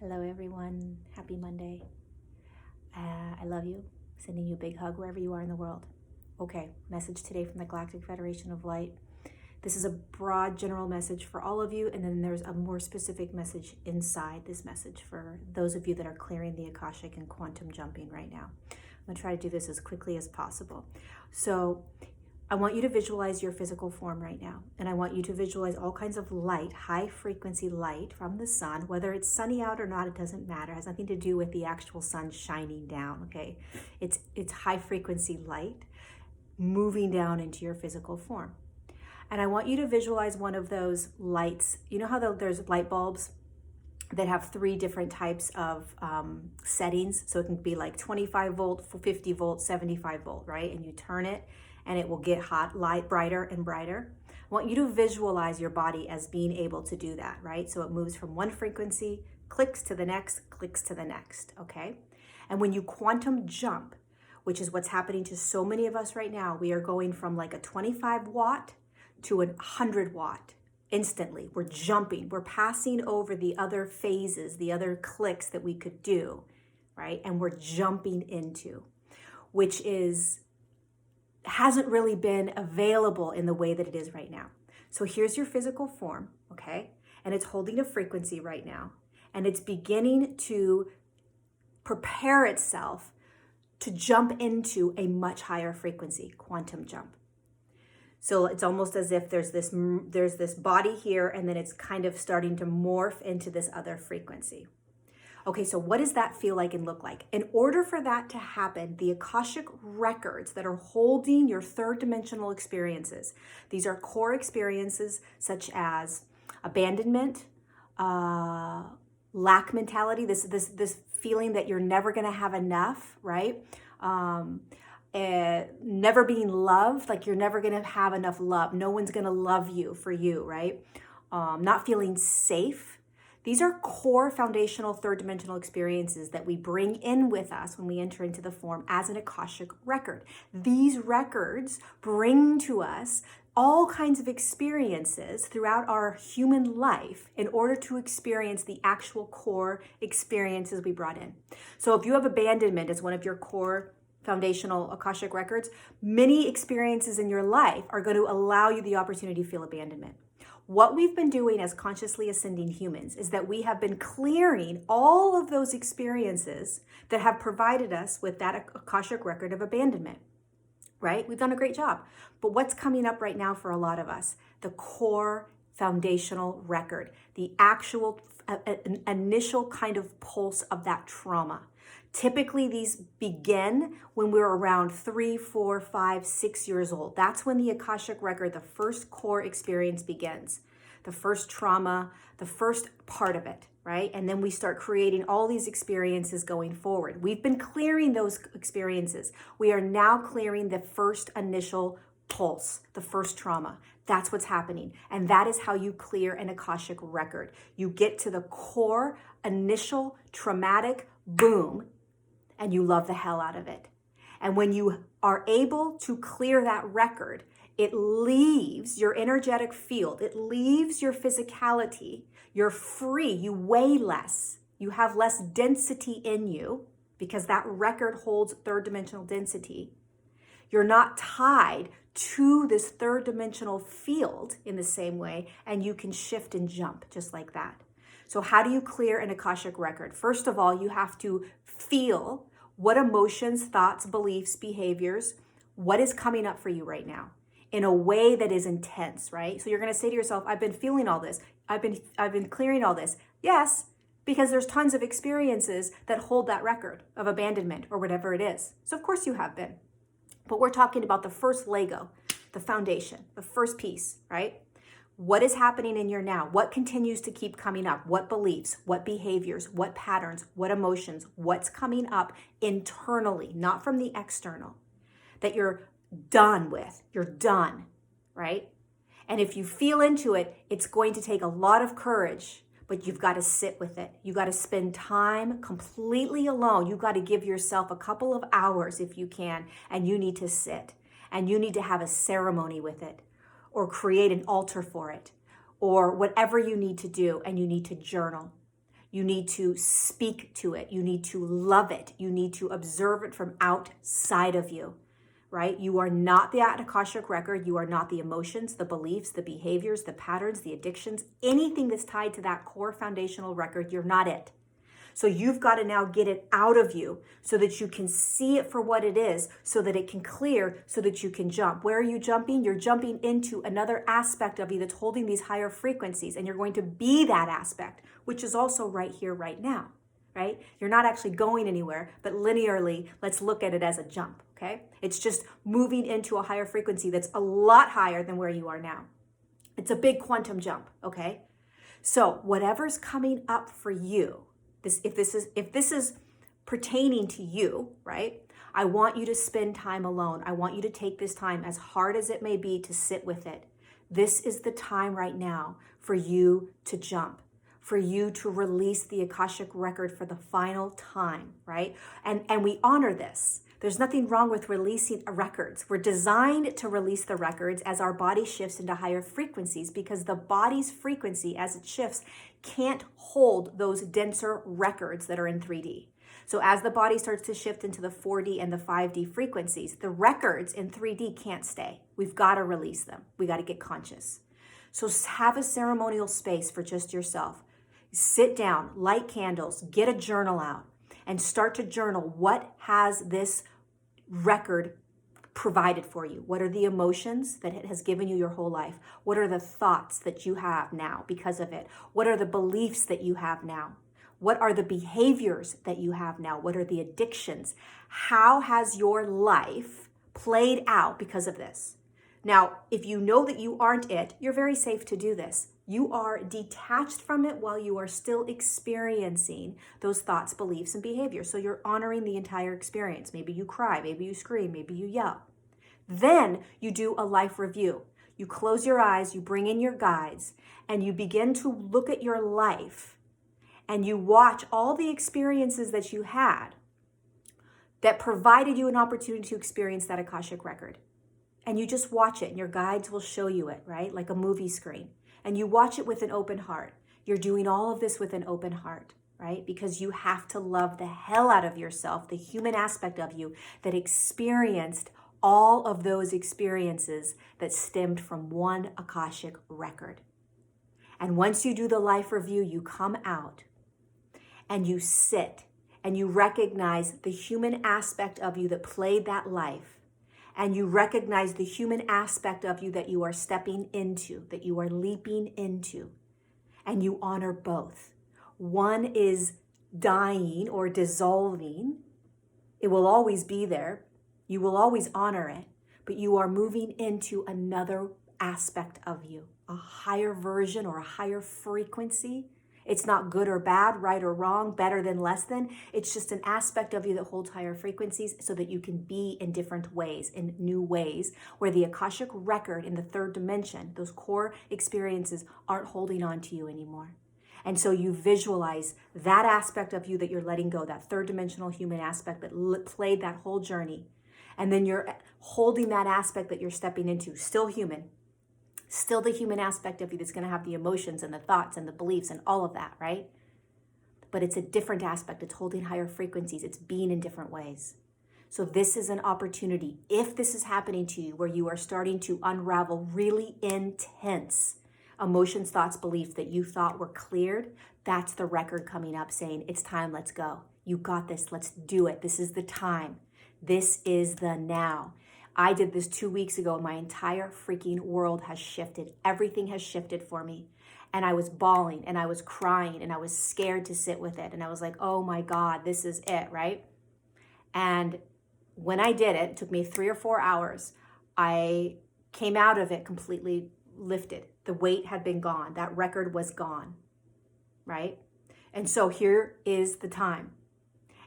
Hello everyone, happy Monday. I love you, sending you a big hug wherever you are in the world. Okay, message today from the Galactic Federation of Light. This is a broad general message for all of you, and then there's a more specific message inside this message for those of you that are clearing the Akashic and quantum jumping right now. I'm gonna try to do this as quickly as possible. So I want you to visualize your physical form right now. And I want you to visualize all kinds of light, high frequency light from the sun. Whether it's sunny out or not, it doesn't matter. It has nothing to do with the actual sun shining down, okay? It's high frequency light moving down into your physical form. And I want you to visualize one of those lights. You know how there's light bulbs that have 3 different types of settings? So it can be like 25 volt, 50 volt, 75 volt, right? And you turn it and it will get hot, light, brighter and brighter. I want you to visualize your body as being able to do that, right? So it moves from one frequency, clicks to the next, okay? And when you quantum jump, which is what's happening to so many of us right now, we are going from like a 25 watt to a 100 watt instantly. We're jumping, we're passing over the other phases, the other clicks that we could do, right? And we're jumping into, which hasn't really been available in the way that it is right now. So here's your physical form, okay? And it's holding a frequency right now. And it's beginning to prepare itself to jump into a much higher frequency, quantum jump. So it's almost as if there's this body here, and then it's kind of starting to morph into this other frequency. Okay, so what does that feel like and look like? In order for that to happen, the Akashic records that are holding your third dimensional experiences, these are core experiences such as abandonment, lack mentality, this feeling that you're never gonna have enough, right? Never being loved, like you're never gonna have enough love. No one's gonna love you for you, right? Not feeling safe. These are core foundational third dimensional experiences that we bring in with us when we enter into the form as an Akashic record. These records bring to us all kinds of experiences throughout our human life in order to experience the actual core experiences we brought in. So if you have abandonment as one of your core foundational Akashic records, many experiences in your life are going to allow you the opportunity to feel abandonment. What we've been doing as consciously ascending humans is that we have been clearing all of those experiences that have provided us with that Akashic record of abandonment, right? We've done a great job. But what's coming up right now for a lot of us? The core foundational record, the actual initial kind of pulse of that trauma. Typically, these begin when we're around 3, 4, 5, 6 years old. That's when the Akashic record, the first core experience begins. The first trauma, the first part of it, right? And then we start creating all these experiences going forward. We've been clearing those experiences. We are now clearing the first initial pulse, the first trauma. That's what's happening. And that is how you clear an Akashic record. You get to the core, initial, traumatic boom, and you love the hell out of it. And when you are able to clear that record, it leaves your energetic field, it leaves your physicality, you're free, you weigh less, you have less density in you because that record holds third dimensional density. You're not tied to this third dimensional field in the same way, and you can shift and jump just like that. So how do you clear an Akashic record? First of all, you have to feel what emotions, thoughts, beliefs, behaviors, what is coming up for you right now in a way that is intense, right? So you're going to say to yourself, I've been feeling all this. I've been clearing all this. Yes, because there's tons of experiences that hold that record of abandonment or whatever it is. So of course you have been. But we're talking about the first Lego, the foundation, the first piece, right? What is happening in your now? What continues to keep coming up? What beliefs, what behaviors, what patterns, what emotions, what's coming up internally, not from the external, that you're done with, you're done, right? And if you feel into it, it's going to take a lot of courage, but you've got to sit with it. You got to spend time completely alone. You got to give yourself a couple of hours if you can, and you need to sit, and you need to have a ceremony with it, or create an altar for it, or whatever you need to do, and you need to journal. You need to speak to it. You need to love it. You need to observe it from outside of you, right? You are not the Akashic record. You are not the emotions, the beliefs, the behaviors, the patterns, the addictions, anything that's tied to that core foundational record. You're not it. So you've got to now get it out of you so that you can see it for what it is, so that it can clear, so that you can jump. Where are you jumping? You're jumping into another aspect of you that's holding these higher frequencies, and you're going to be that aspect, which is also right here, right now, right? You're not actually going anywhere, but linearly, let's look at it as a jump, okay? It's just moving into a higher frequency that's a lot higher than where you are now. It's a big quantum jump, okay? So whatever's coming up for you, if this is pertaining to you, right? I want you to spend time alone. I want you to take this time, as hard as it may be, to sit with it. This is the time right now for you to jump, for you to release the Akashic record for the final time, right? And we honor this. There's nothing wrong with releasing records. We're designed to release the records as our body shifts into higher frequencies, because the body's frequency, as it shifts, can't hold those denser records that are in 3D. So as the body starts to shift into the 4D and the 5D frequencies, the records in 3D can't stay. We've got to release them. We got to get conscious. So have a ceremonial space for just yourself. Sit down, light candles, get a journal out, and start to journal. What has this record provided for you? What are the emotions that it has given you your whole life? What are the thoughts that you have now because of it? What are the beliefs that you have now? What are the behaviors that you have now? What are the addictions? How has your life played out because of this? Now, if you know that you aren't it, you're very safe to do this. You are detached from it while you are still experiencing those thoughts, beliefs, and behaviors. So you're honoring the entire experience. Maybe you cry, maybe you scream, maybe you yell. Then you do a life review. You close your eyes, you bring in your guides, and you begin to look at your life, and you watch all the experiences that you had that provided you an opportunity to experience that Akashic record. And you just watch it, and your guides will show you it, right? Like a movie screen. And you watch it with an open heart. You're doing all of this with an open heart, right? Because you have to love the hell out of yourself, the human aspect of you that experienced all of those experiences that stemmed from one Akashic record. And once you do the life review, you come out and you sit and you recognize the human aspect of you that played that life. And you recognize the human aspect of you that you are stepping into, that you are leaping into. And you honor both. One is dying or dissolving. It will always be there. You will always honor it. But you are moving into another aspect of you, a higher version or a higher frequency. It's not good or bad, right or wrong, better than, less than. It's just an aspect of you that holds higher frequencies so that you can be in different ways, in new ways, where the Akashic record in the third dimension, those core experiences aren't holding on to you anymore. And so you visualize that aspect of you that you're letting go, that third dimensional human aspect that played that whole journey. And then you're holding that aspect that you're stepping into, still human. Still the human aspect of you that's going to have the emotions and the thoughts and the beliefs and all of that, right? But it's a different aspect. It's holding higher frequencies. It's being in different ways. So this is an opportunity, if this is happening to you, where you are starting to unravel really intense emotions, thoughts, beliefs that you thought were cleared. That's the record coming up saying, it's time, let's go. You got this, let's do it. This is the time. This is the now. I did this 2 weeks ago. My entire freaking world has shifted. Everything has shifted for me. And I was bawling and I was crying and I was scared to sit with it. And I was like, oh my God, this is it, right? And when I did it, it took me 3 or 4 hours. I came out of it completely lifted. The weight had been gone. That record was gone, right? And so here is the time.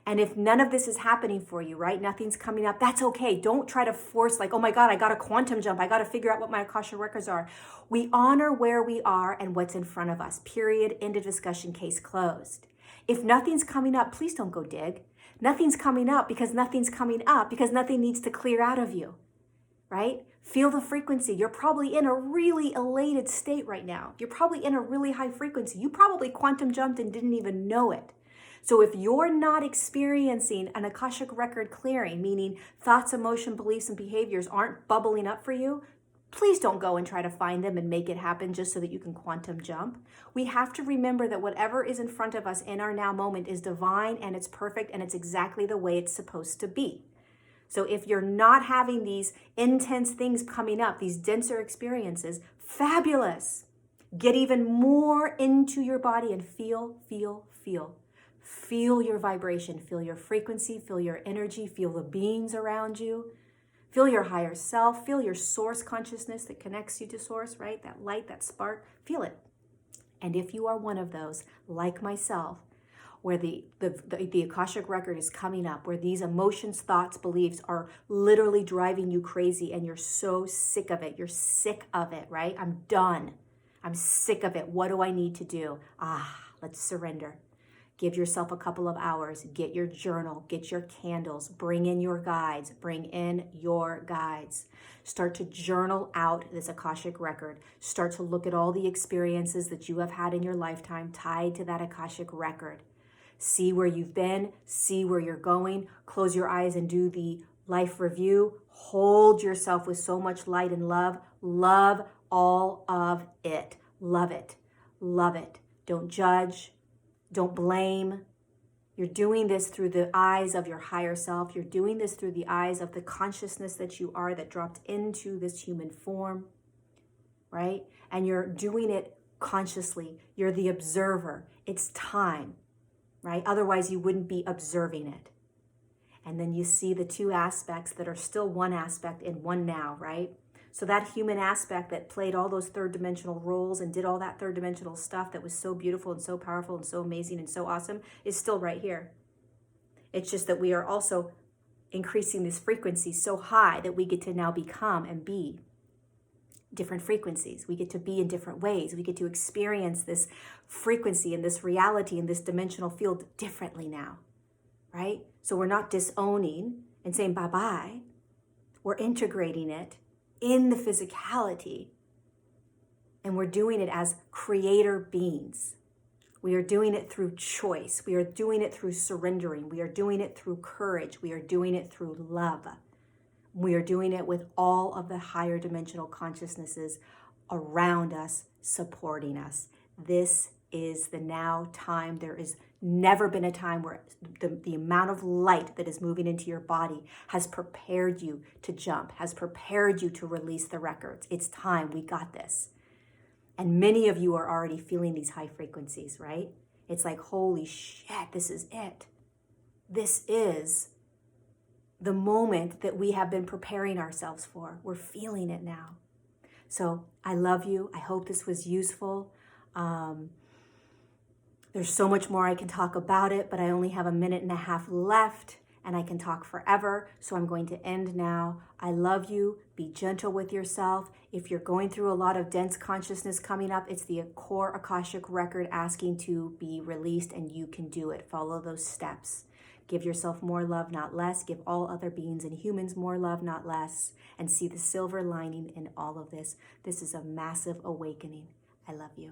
And if none of this is happening for you, right? Nothing's coming up. That's okay. Don't try to force like, oh my God, I got a quantum jump. I got to figure out what my Akashic records are. We honor where we are and what's in front of us. Period. End of discussion. Case closed. If nothing's coming up, please don't go dig. Nothing's coming up because nothing's coming up because nothing needs to clear out of you, right? Feel the frequency. You're probably in a really elated state right now. You're probably in a really high frequency. You probably quantum jumped and didn't even know it. So if you're not experiencing an Akashic record clearing, meaning thoughts, emotion, beliefs, and behaviors aren't bubbling up for you, please don't go and try to find them and make it happen just so that you can quantum jump. We have to remember that whatever is in front of us in our now moment is divine and it's perfect and it's exactly the way it's supposed to be. So if you're not having these intense things coming up, these denser experiences, fabulous. Get even more into your body and feel. Feel your vibration, feel your frequency, feel your energy, feel the beings around you. Feel your higher self, feel your source consciousness that connects you to source, right? That light, that spark, feel it. And if you are one of those, like myself, where the Akashic record is coming up, where these emotions, thoughts, beliefs are literally driving you crazy and you're so sick of it. You're sick of it, right? I'm done. I'm sick of it. What do I need to do? Let's surrender. Give yourself a couple of hours. Get your journal, get your candles, bring in your guides, Start to journal out this Akashic record. Start to look at all the experiences that you have had in your lifetime tied to that Akashic record. See where you've been, see where you're going. Close your eyes and do the life review. Hold yourself with so much light and love. Love all of it. Love it. Love it. Don't judge. Don't blame. You're doing this through the eyes of your higher self. You're doing this through the eyes of the consciousness that you are that dropped into this human form, right? And you're doing it consciously. You're the observer. It's time, right? Otherwise, you wouldn't be observing it. And then you see the two aspects that are still one aspect in one now, right? So that human aspect that played all those third dimensional roles and did all that third dimensional stuff that was so beautiful and so powerful and so amazing and so awesome is still right here. It's just that we are also increasing this frequency so high that we get to now become and be different frequencies. We get to be in different ways. We get to experience this frequency and this reality and this dimensional field differently now, right? So we're not disowning and saying bye-bye. We're integrating it in the physicality, and we're doing it as creator beings. We are doing it through choice. We are doing it through surrendering. We are doing it through courage. We are doing it through love. We are doing it with all of the higher dimensional consciousnesses around us, supporting us. This is the now time. There is never been a time where the amount of light that is moving into your body has prepared you to jump, has prepared you to release the records. It's time. We got this. And many of you are already feeling these high frequencies, right? It's like, holy shit, this is it. This is the moment that we have been preparing ourselves for. We're feeling it now. So I love you. I hope this was useful. There's so much more I can talk about it, but I only have a minute and a half left and I can talk forever. So I'm going to end now. I love you. Be gentle with yourself. If you're going through a lot of dense consciousness coming up, it's the core Akashic record asking to be released, and you can do it. Follow those steps. Give yourself more love, not less. Give all other beings and humans more love, not less. And see the silver lining in all of this. This is a massive awakening. I love you.